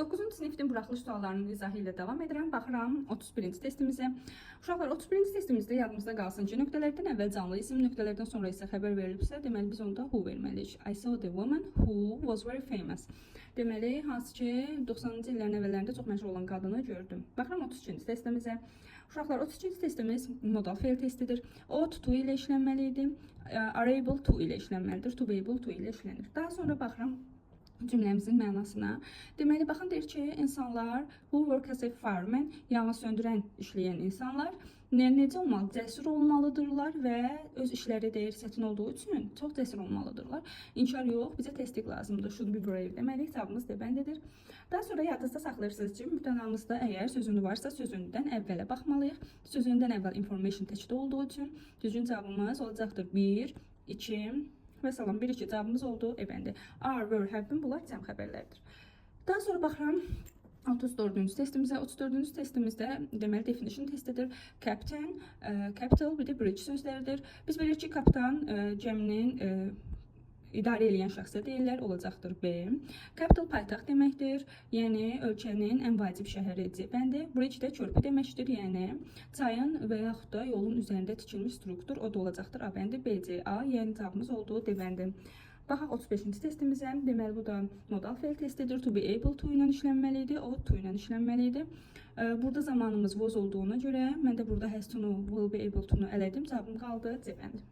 9-cu sinifin buraxılış suallarının izahı ilə davam edirəm. Baxıram 31-ci testimizə. Uşaqlar 31-ci testimizdə yadımızda qalsın ki, nöqtələrdən əvvəl canlı isim, nöqtələrdən sonra isə xəbər verilibsə, deməli biz onda who verməliyik. I saw the woman who was very famous. Deməli, hansı ki 90-cı illərin əvvəllərində çox məşhur olan qadını gördüm. Baxıram 32-ci testimizə. Uşaqlar 32-ci testimiz modal fe'l testidir. O to ilə işlənməli idi. Are able to ilə işlənməlidir. To be able to ilə işlənir. Daha sonra baxıram cümləmizin mənasına. Deməli, baxın deyir ki, insanlar who work as a fireman, yanğı söndürən, işləyən insanlar necə olmalı? Cəsur olmalıdırlar və öz işləri deyir, çətin olduğu üçün çox cəsur olmalıdırlar. İnkar yox, bizə təsdiq lazımdır. Should be brave deməli, cavabımız D-bəndidir. Daha sonra yadınızda saxlayırsınız ki, mübtədamızda əgər sözünü varsa, sözündən əvvələ baxmalıyıq. Sözündən əvvəl information təkdə olduğu üçün düzgün cavabımız olacaqdır 1, 2, və salam 1-2 cavabımız oldu. Bəndi. Are, were, have been bunlar cəm xəbərlərdir. Daha sonra baxıram 34-cü testimizə. 34-cü testimizdə deməli definition testidir. Captain, capital, bir də bridge sözləridir. Biz bilirik ki, kapitan gəminin idarə edən şəxsə deyirlər, olacaqdır B. Capital paytaxt deməkdir, yəni ölkənin ən vacib şəhəri C-bəndi. Bridge də körpü deməkdir, yəni çayın və yaxud da yolun üzərində tikilmiş struktur, o da olacaqdır A-bəndi, B-C-A, yəni cavabımız oldu D-bəndi. Baxaq 35-ci testimizə. Deməli, bu da modal fe'l testidir. To be able to ilə işlənməli idi, o to ilə işlənməli idi. Burada zamanımız was olduğuna görə mən də burada has to-nu, will be able to-nu elədim. Cavabım qaldı C-bəndi.